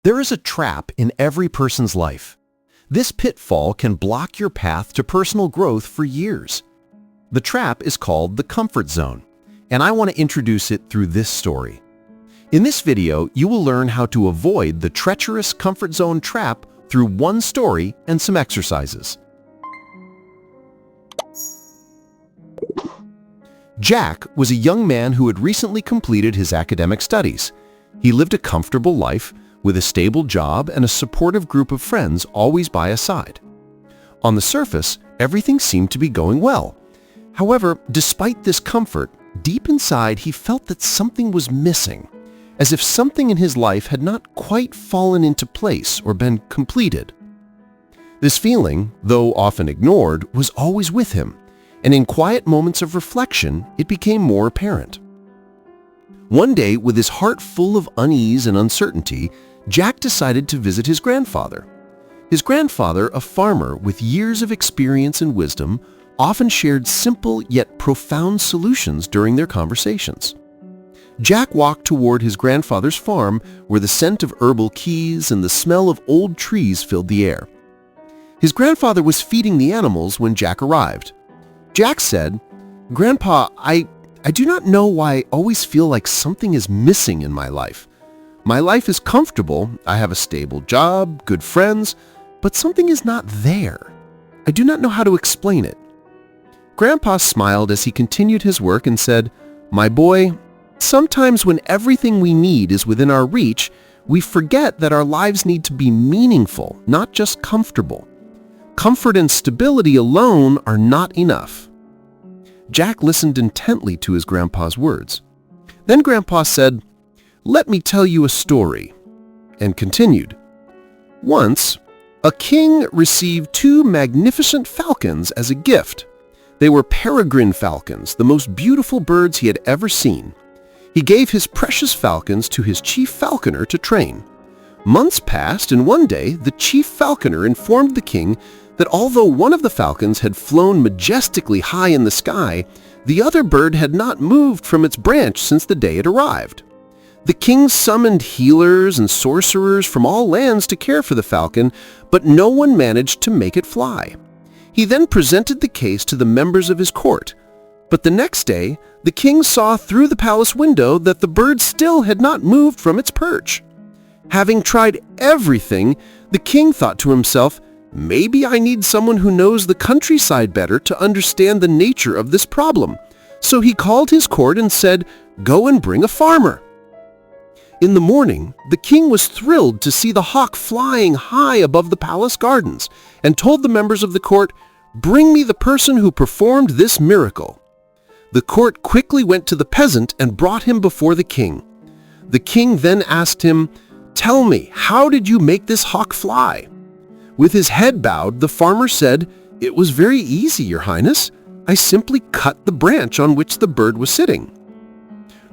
There is a trap in every person's life. This pitfall can block your path to personal growth for years. The trap is called the comfort zone, and I want to introduce it through this story. In this video, you will learn how to avoid the treacherous comfort zone trap through one story and some exercises. Jack was a young man who had recently completed his academic studies. He lived a comfortable life with a stable job and a supportive group of friends always by his side. On the surface, everything seemed to be going well. However, despite this comfort, deep inside he felt that something was missing, as if something in his life had not quite fallen into place or been completed. This feeling, though often ignored, was always with him, and in quiet moments of reflection, it became more apparent. One day, with his heart full of unease and uncertainty, Jack decided to visit his grandfather. His grandfather, a farmer with years of experience and wisdom, often shared simple yet profound solutions during their conversations. Jack walked toward his grandfather's farm where the scent of herbal teas and the smell of old trees filled the air. His grandfather was feeding the animals when Jack arrived. Jack said, "Grandpa, I do not know why I always feel like something is missing in my life. My life is comfortable, I have a stable job, good friends, but something is not there. I do not know how to explain it." Grandpa smiled as he continued his work and said, "My boy, sometimes when everything we need is within our reach, we forget that our lives need to be meaningful, not just comfortable. Comfort and stability alone are not enough." Jack listened intently to his grandpa's words. Then Grandpa said, "Let me tell you a story," and continued. Once, a king received 2 magnificent falcons as a gift. They were peregrine falcons, the most beautiful birds he had ever seen. He gave his precious falcons to his chief falconer to train. Months passed, and one day the chief falconer informed the king that although one of the falcons had flown majestically high in the sky, the other bird had not moved from its branch since the day it arrived. The king summoned healers and sorcerers from all lands to care for the falcon, but no one managed to make it fly. He then presented the case to the members of his court. But the next day, the king saw through the palace window that the bird still had not moved from its perch. Having tried everything, the king thought to himself, "Maybe I need someone who knows the countryside better to understand the nature of this problem." So he called his court and said, "Go and bring a farmer." In the morning, the king was thrilled to see the hawk flying high above the palace gardens and told the members of the court, "Bring me the person who performed this miracle." The court quickly went to the peasant and brought him before the king. The king then asked him, "Tell me, how did you make this hawk fly?" With his head bowed, the farmer said, "It was very easy, Your Highness. I simply cut the branch on which the bird was sitting."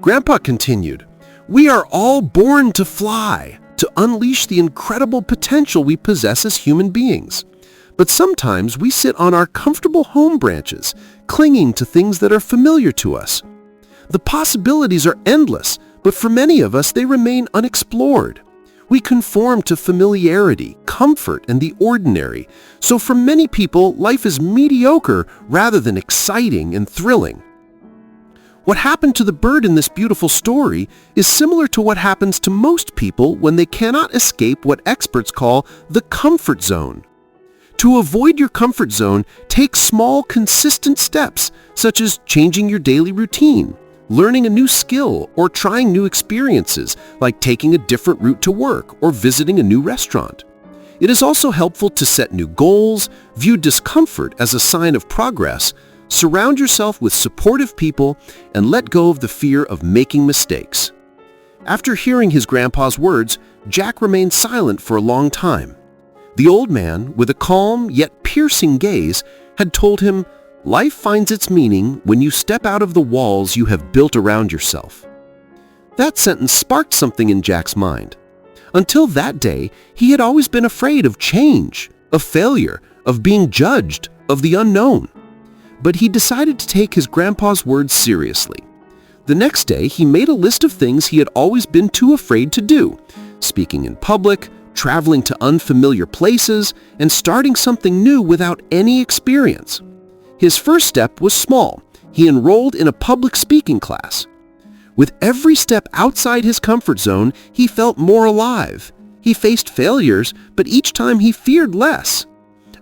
Grandpa continued, "We are all born to fly, to unleash the incredible potential we possess as human beings. But sometimes we sit on our comfortable home branches, clinging to things that are familiar to us. The possibilities are endless, but for many of us they remain unexplored. We conform to familiarity, comfort, and the ordinary, so for many people life is mediocre rather than exciting and thrilling. What happened to the bird in this beautiful story is similar to what happens to most people when they cannot escape what experts call the comfort zone. To avoid your comfort zone, take small, consistent steps, such as changing your daily routine, learning a new skill, or trying new experiences, like taking a different route to work or visiting a new restaurant. It is also helpful to set new goals, view discomfort as a sign of progress, surround yourself with supportive people, and let go of the fear of making mistakes. After hearing his grandpa's words, Jack remained silent for a long time. The old man, with a calm yet piercing gaze, had told him, "Life finds its meaning when you step out of the walls you have built around yourself." That sentence sparked something in Jack's mind. Until that day, he had always been afraid of change, of failure, of being judged, of the unknown. But he decided to take his grandpa's words seriously. The next day, he made a list of things he had always been too afraid to do, speaking in public, traveling to unfamiliar places, and starting something new without any experience. His first step was small. He enrolled in a public speaking class. With every step outside his comfort zone, he felt more alive. He faced failures, but each time he feared less.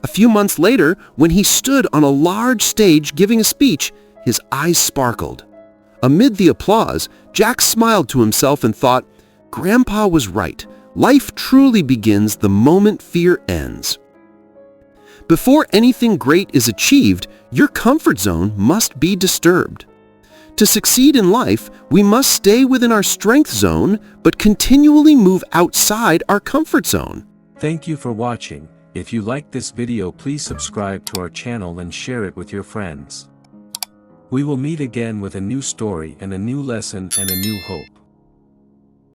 A few months later, when he stood on a large stage giving a speech, his eyes sparkled. Amid the applause, Jack smiled to himself and thought, "Grandpa was right. Life truly begins the moment fear ends." Before anything great is achieved, your comfort zone must be disturbed. To succeed in life, we must stay within our strength zone, but continually move outside our comfort zone. Thank you for watching. If you liked this video, please subscribe to our channel and share it with your friends. We will meet again with a new story and a new lesson and a new hope.